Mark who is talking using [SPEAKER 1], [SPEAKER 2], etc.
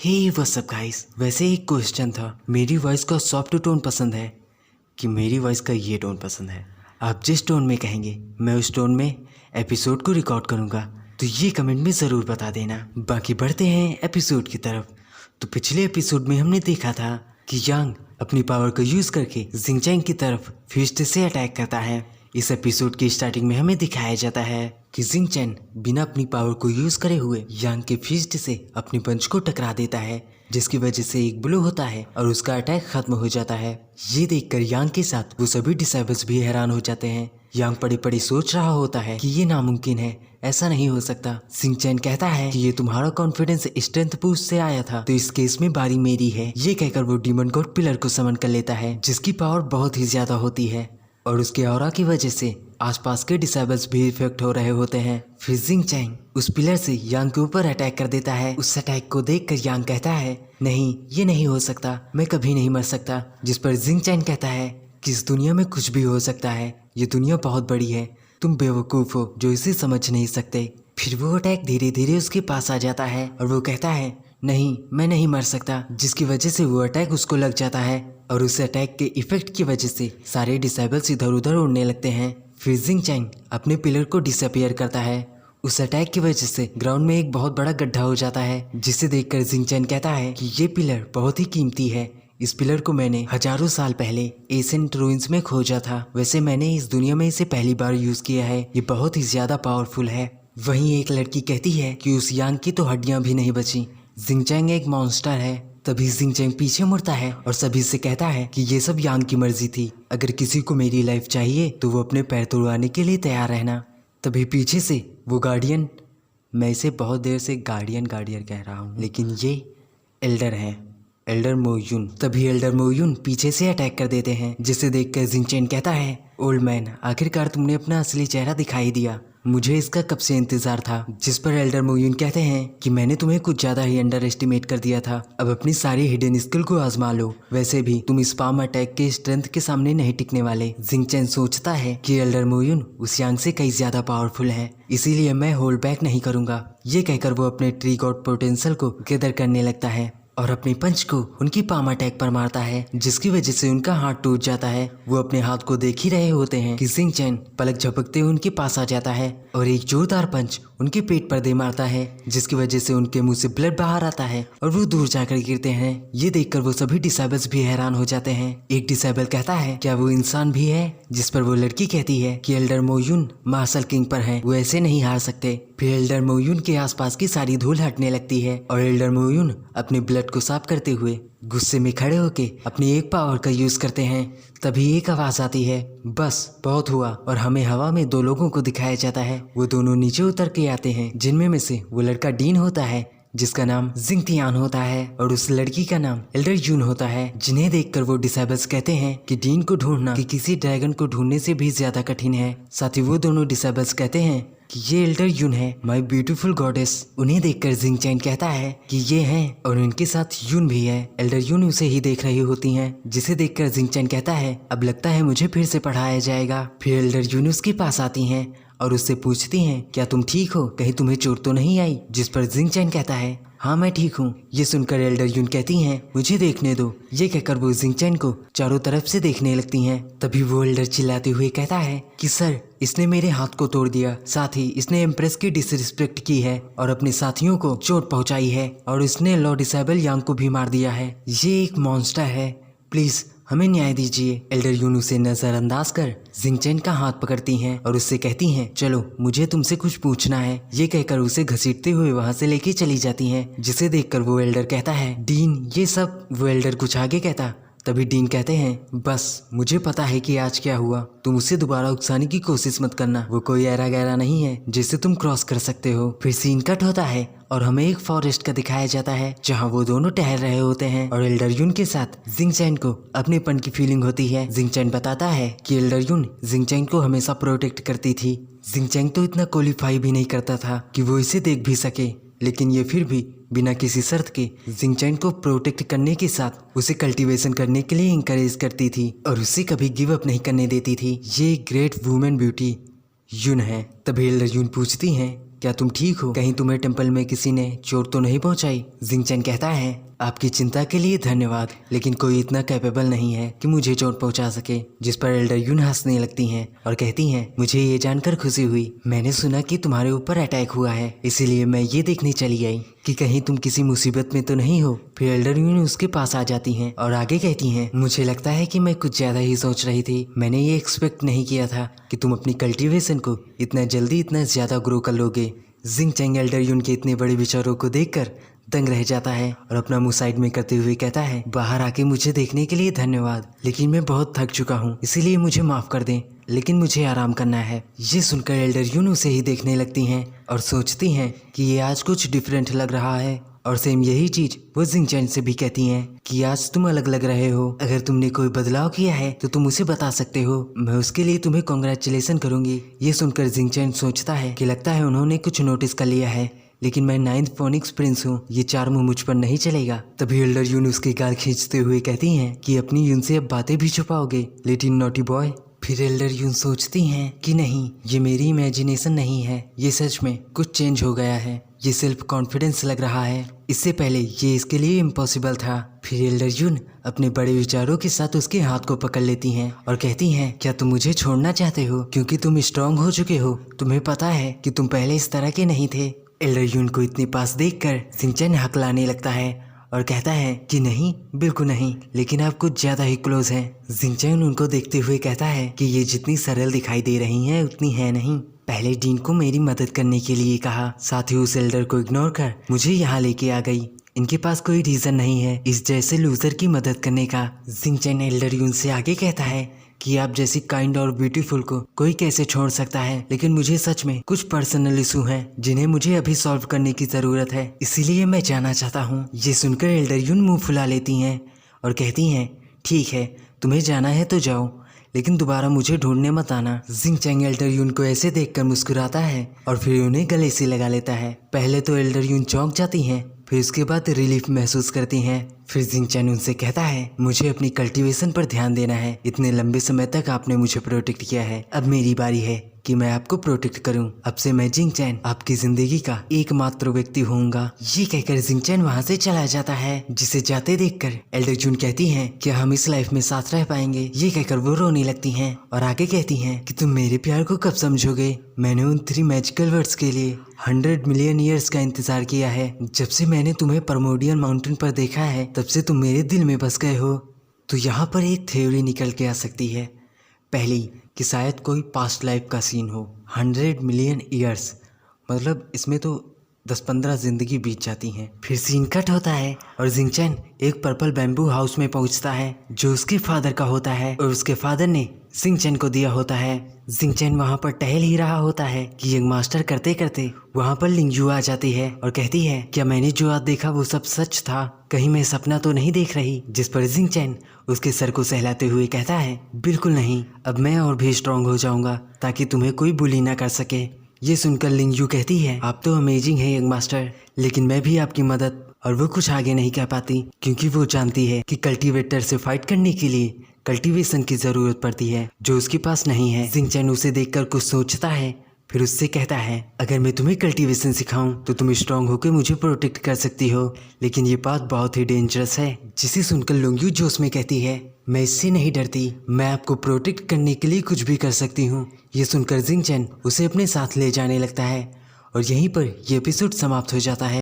[SPEAKER 1] Hey what's up guys, वैसे एक question था, मेरी वॉइस का सॉफ्ट टोन पसंद है कि मेरी वॉइस का ये टोन पसंद है। आप जिस टोन में कहेंगे मैं उस टोन में एपिसोड को रिकॉर्ड करूँगा, तो ये कमेंट में ज़रूर बता देना। बाकी बढ़ते हैं एपिसोड की तरफ। तो पिछले एपिसोड में हमने देखा था कि यांग अपनी पावर को यूज़ करके जिंगचैंग की तरफ फिस्ट से अटैक करता है। इस एपिसोड की स्टार्टिंग में हमें दिखाया जाता है कि जिंगचैन बिना अपनी पावर को यूज करे हुए यांग के फिस्ट से अपनी पंच को टकरा देता है, जिसकी वजह से एक ब्लो होता है और उसका अटैक खत्म हो जाता है। ये देखकर यांग के साथ वो सभी डिसाइबल्स भी हैरान हो जाते हैं। यांग पड़े पड़े सोच रहा होता है कि ये नामुमकिन है, ऐसा नहीं हो सकता। जिंगचैन कहता है कि ये तुम्हारा कॉन्फिडेंस स्ट्रेंथ बूस्ट से आया था, तो इस केस में बारी मेरी है। ये कहकर वो डीमन गॉड पिलर को समन कर लेता है, जिसकी पावर बहुत ही ज्यादा होती है और उसके ऑरा की वजह से आसपास के डिसेबल्स भी इफेक्ट हो रहे होते हैं। फिर जिंगचैंग उस पिलर से यांग के ऊपर अटैक कर देता है। उस अटैक को देखकर यांग कहता है, नहीं ये नहीं हो सकता, मैं कभी नहीं मर सकता। जिस पर जिंगचैंग कहता है कि इस दुनिया में कुछ भी हो सकता है, ये दुनिया बहुत बड़ी है, तुम बेवकूफ़ हो जो इसे समझ नहीं सकते। फिर वो अटैक धीरे धीरे उसके पास आ जाता है और वो कहता है, नहीं मैं नहीं मर सकता, जिसकी वजह से वो अटैक उसको लग जाता है और उस अटैक के इफेक्ट की वजह से सारे डिसेबल्स इधर उधर उड़ने लगते हैं। फिर जिंगचैंग अपने पिलर को डिसअपियर करता है। उस अटैक की वजह से ग्राउंड में एक बहुत बड़ा गड्ढा हो जाता है, जिसे देखकर जिंगचैन कहता है कि ये पिलर बहुत ही कीमती है। इस पिलर को मैंने हजारों साल पहले एशियंट रूइंस में खोजा था। वैसे मैंने इस दुनिया में इसे पहली बार यूज किया है, ये बहुत ही ज्यादा पावरफुल है। वहीं एक लड़की कहती है कि उस यांग की तो हड्डियां भी नहीं बची, जिंगचैंग एक मॉन्स्टर है। तभी जिंगचैंग पीछे मुड़ता है और सभी से कहता है कि ये सब यांग की मर्जी थी, अगर किसी को मेरी लाइफ चाहिए तो वो अपने पैर तोड़वाने के लिए तैयार रहना। तभी पीछे से वो गार्डियन, मैं इसे बहुत देर से गार्डियन कह रहा हूँ, लेकिन ये एल्डर हैं, एल्डर मोयुन। तभी एल्डर मोयुन पीछे से अटैक कर देते हैं, जिसे देखकर जिंगचैन कहता है, ओल्ड मैन आखिरकार तुमने अपना असली चेहरा दिखाई दिया, मुझे इसका कब से इंतजार था। जिस पर एल्डर मोयुन कहते हैं कि मैंने तुम्हें कुछ ज्यादा ही अंडर एस्टिमेट कर दिया था, अब अपनी सारी हिडन स्किल को आजमा लो, वैसे भी तुम इस पाम अटैक के स्ट्रेंथ के सामने नहीं टिकने वाले। जिंगचैन सोचता है कि एल्डर मोयुन उस यांग से कई ज्यादा पावरफुल है, इसीलिए मैं होल्ड बैक नहीं करूंगा। ये कहकर वो अपने ट्री गॉड पोटेंशियल को गैदर करने लगता है और अपनी पंच को उनकी पाम अटैक पर मारता है, जिसकी वजह से उनका हाथ टूट जाता है। वो अपने हाथ को देख ही रहे होते हैं कि जिंगचैन पलक झपकते हुए उनके पास आ जाता है और एक जोरदार पंच उनके पेट पर दे मारता है, जिसकी वजह से उनके मुंह से ब्लड बाहर आता है और वो दूर जाकर गिरते हैं। ये देखकर वो सभी डिसेबल्स भी हैरान हो जाते हैं। एक डिसेबल कहता है, क्या वो इंसान भी है? जिस पर वो लड़की कहती है कि एल्डर मोयुन मार्शल किंग पर है, वो ऐसे नहीं हार सकते। फिर एल्डर मोयुन के आसपास की सारी धूल हटने लगती है और एल्डर मोयुन अपने ब्लड को साफ करते हुए गुस्से में खड़े होके अपनी एक पावर का यूज करते हैं। तभी एक आवाज आती है, बस बहुत हुआ, और हमें हवा में दो लोगों को दिखाया जाता है। वो दोनों नीचे उतर के आते हैं, जिनमें में से वो लड़का डीन होता है जिसका नाम जिंगतियान होता है और उस लड़की का नाम एल्डर यून होता है। जिन्हें देखकर वो डिसेबल्स कहते हैं कि डीन को ढूंढना कि किसी ड्रैगन को ढूंढने से भी ज्यादा कठिन है। साथ ही वो दोनों डिसेबल्स कहते हैं कि ये एल्डर यून है, माय ब्यूटीफुल गॉडेस। उन्हें देखकर जिंगचैन कहता है कि ये हैं और उनके साथ यून भी है। एल्डर यून उसे ही देख रही होती हैं, जिसे देखकर जिंगचैन कहता है, अब लगता है मुझे फिर से पढ़ाया जाएगा। फिर एल्डर यून उसके पास आती हैं और उससे पूछती हैं, क्या तुम ठीक हो, कहीं तुम्हें चोट तो नहीं आई? जिस पर जिंगचैन कहता है, हाँ मैं ठीक हूँ। ये सुनकर एल्डर यून कहती हैं, मुझे देखने दो। ये कहकर वो जिंगचैन को चारों तरफ से देखने लगती हैं। तभी वो एल्डर चिल्लाते हुए कहता है कि सर, इसने मेरे हाथ को तोड़ दिया, साथ ही इसने एम्प्रेस की डिसरिस्पेक्ट की है और अपने साथियों को चोट पहुंचाई है और इसने लॉ डिसेबल यांग को भी मार दिया है। ये एक मॉन्स्टर है, प्लीज हमें न्याय दीजिए। एल्डर यून उसे नजरअंदाज कर जिंगचैन का हाथ पकड़ती हैं और उससे कहती हैं, चलो मुझे तुमसे कुछ पूछना है। ये कहकर उसे घसीटते हुए वहां से लेके चली जाती हैं, जिसे देखकर वो एल्डर कहता है, डीन ये सब। वो एल्डर कुछ आगे कहता, तभी डीन कहते हैं, बस मुझे पता है कि आज क्या हुआ, तुम उसे दोबारा उकसाने की कोशिश मत करना, वो कोई ऐरा गैरा नहीं है जिसे तुम क्रॉस कर सकते हो। फिर सीन कट होता है और हमें एक फॉरेस्ट का दिखाया जाता है, जहां वो दोनों टहल रहे होते हैं और एल्डर यून के साथ जिंगचैन को अपनेपन की फीलिंग होती है। जिंगचैन बताता है कि एल्डर यून जिंगचैन को हमेशा प्रोटेक्ट करती थी। जिंगचैन तो इतना क्वालिफाई भी नहीं करता था कि वो इसे देख भी सके, लेकिन ये फिर भी बिना किसी शर्त के जिंगचैन को प्रोटेक्ट करने के साथ उसे कल्टीवेशन करने के लिए इंकरेज करती थी और उसे कभी गिव अप नहीं करने देती थी। ये ग्रेट वुमेन ब्यूटी यून है। तभी एल्डर यून पूछती हैं क्या तुम ठीक हो? कहीं तुम्हें टेम्पल में किसी ने चोट तो नहीं पहुंचाई? जिंगचैन कहता है आपकी चिंता के लिए धन्यवाद, लेकिन कोई इतना कैपेबल नहीं है कि मुझे चोट पहुंचा सके। जिस पर एल्डर यून हंसने लगती हैं और कहती हैं मुझे ये जानकर खुशी हुई, मैंने सुना कि तुम्हारे ऊपर अटैक हुआ है, इसीलिए मैं ये देखने चली आई कि कहीं तुम किसी मुसीबत में तो नहीं हो। फिर एल्डर यून उसके पास आ जाती हैं और आगे कहती हैं मुझे लगता है कि मैं कुछ ज्यादा ही सोच रही थी। मैंने ये एक्सपेक्ट नहीं किया था कि तुम अपनी कल्टीवेशन को इतना जल्दी इतना ज्यादा ग्रो कर लोगे। जिंगचैन एल्डर यून के इतने बड़े विचारों को देखकर दंग रह जाता है और अपना मुंह साइड में करते हुए कहता है बाहर आके मुझे देखने के लिए धन्यवाद, लेकिन मैं बहुत थक चुका हूँ, इसीलिए मुझे माफ कर दें, लेकिन मुझे आराम करना है। ये सुनकर एल्डर यून उसे ही देखने लगती हैं और सोचती हैं कि ये आज कुछ डिफरेंट लग रहा है। और सेम यही चीज वो जिंगचैन से भी कहती हैं कि आज तुम अलग लग रहे हो, अगर तुमने कोई बदलाव किया है तो तुम उसे बता सकते हो, मैं उसके लिए तुम्हें कॉन्ग्रेचुलेसन करूंगी। ये सुनकर जिंगचैन सोचता है कि लगता है उन्होंने कुछ नोटिस कर लिया है, लेकिन मैं 9th फोनिक्स प्रिंस हूँ, ये चार मुंह मुझ पर नहीं चलेगा। तभी एल्डर यून उसके गाल खींचते हुए कहती हैं कि अपनी यून से अब बातें भी छुपाओगे, लिटिल नॉटी बॉय। फिर एल्डर यून सोचती हैं कि नहीं, ये मेरी इमेजिनेशन नहीं है, ये सच में कुछ चेंज हो गया है, ये सेल्फ कॉन्फिडेंस लग रहा है, इससे पहले ये इसके लिए इम्पॉसिबल था। फिर एल्डर यून अपने बड़े विचारों के साथ उसके हाथ को पकड़ लेती हैं और कहती हैं क्या तुम मुझे छोड़ना चाहते हो, क्योंकि तुम स्ट्रांग हो चुके हो, तुम्हें पता है कि तुम पहले इस तरह के नहीं थे। एल्डर यून को इतने पास देखकर जिंगचैन हकलाने लगता है और कहता है कि नहीं, बिल्कुल नहीं, लेकिन आप कुछ ज्यादा ही क्लोज हैं। जिंगचैन उनको देखते हुए कहता है कि ये जितनी सरल दिखाई दे रही हैं उतनी है नहीं। पहले डीन को मेरी मदद करने के लिए कहा, साथ ही उस एल्डर को इग्नोर कर मुझे यहाँ लेके आ गई। इनके पास कोई रीजन नहीं है इस जैसे लूजर की मदद करने का। जिंगचैन एल्डर यून से आगे कहता है कि आप जैसी काइंड और ब्यूटीफुल को कोई कैसे छोड़ सकता है, लेकिन मुझे सच में कुछ पर्सनल इशू हैं जिन्हें मुझे अभी सॉल्व करने की जरूरत है, इसीलिए मैं जाना चाहता हूँ। ये सुनकर एल्डर यून मुंह फुला लेती हैं और कहती हैं ठीक है, तुम्हें जाना है तो जाओ, लेकिन दोबारा मुझे ढूंढने मत आना। जिंगचैन एल्डर यून को ऐसे देखकर मुस्कुराता है और फिर उन्हें गले से लगा लेता है। पहले तो एल्डर यून चौंक जाती हैं, फिर उसके बाद रिलीफ महसूस करती हैं। फिर जिंगचैन उनसे कहता है मुझे अपनी कल्टीवेशन पर ध्यान देना है, इतने लंबे समय तक आपने मुझे प्रोटेक्ट किया है, अब मेरी बारी है कि मैं आपको प्रोटेक्ट करूं। अब से मैं जिंगचैन आपकी जिंदगी का एकमात्र व्यक्ति होऊंगा। ये कहकर जिंगचैन वहां से चला जाता है, जिसे जाते देखकर एल्डर यून कहती हैं क्या हम इस लाइफ में साथ रह पाएंगे। ये कहकर वो रोने लगती हैं और आगे कहती हैं कि तुम मेरे प्यार को कब समझोगे, मैंने उन 3 मैजिकल वर्ड्स के लिए 100 मिलियन ईयर्स का इंतजार किया है। जब से मैंने तुम्हें परमोडियन माउंटेन पर देखा है तब से तुम मेरे दिल में बस गए हो। तो यहाँ पर एक थ्योरी निकल के आ सकती है, पहली कि शायद कोई पास्ट लाइफ का सीन हो। 100 मिलियन ईयर्स मतलब इसमें तो 10-15 जिंदगी बीत जाती हैं। फिर सीन कट होता है और जिंगचैन एक पर्पल बैम्बू हाउस में पहुंचता है जो उसके फादर का होता है और उसके फादर ने जिंगचैन को दिया होता है। जिंगचैन वहां पर टहल ही रहा होता है कि यंग मास्टर करते करते वहां पर लिंगजू आ जाती है और कहती है क्या मैंने जो आज देखा वो सब सच था, कहीं मैं सपना तो नहीं देख रही। जिस पर जिंगचैन उसके सर को सहलाते हुए कहता है बिल्कुल नहीं, अब मैं और भी स्ट्रांग हो जाऊंगा ताकि तुम्हें कोई बुली ना कर सके। ये सुनकर लिंगजू कहती है आप तो अमेजिंग है यंग मास्टर, लेकिन मैं भी आपकी मदद। और वो कुछ आगे नहीं कह पाती क्योंकि वो जानती है कि कल्टीवेटर से फाइट करने के लिए कल्टीवेशन की जरूरत पड़ती है जो उसके पास नहीं है। जिंगचैन उसे देखकर कुछ सोचता है, फिर उससे कहता है अगर मैं तुम्हें कल्टीवेशन सिखाऊं तो तुम स्ट्रांग होकर मुझे प्रोटेक्ट कर सकती हो, लेकिन ये बात बहुत ही डेंजरस है। जिसे सुनकर लिंगजू जोश में कहती है मैं इससे नहीं डरती, मैं आपको प्रोटेक्ट करने के लिए कुछ भी कर सकती हूँ। ये सुनकर जिंगचैन उसे अपने साथ ले जाने लगता है और यहीं पर यह एपिसोड समाप्त हो जाता है।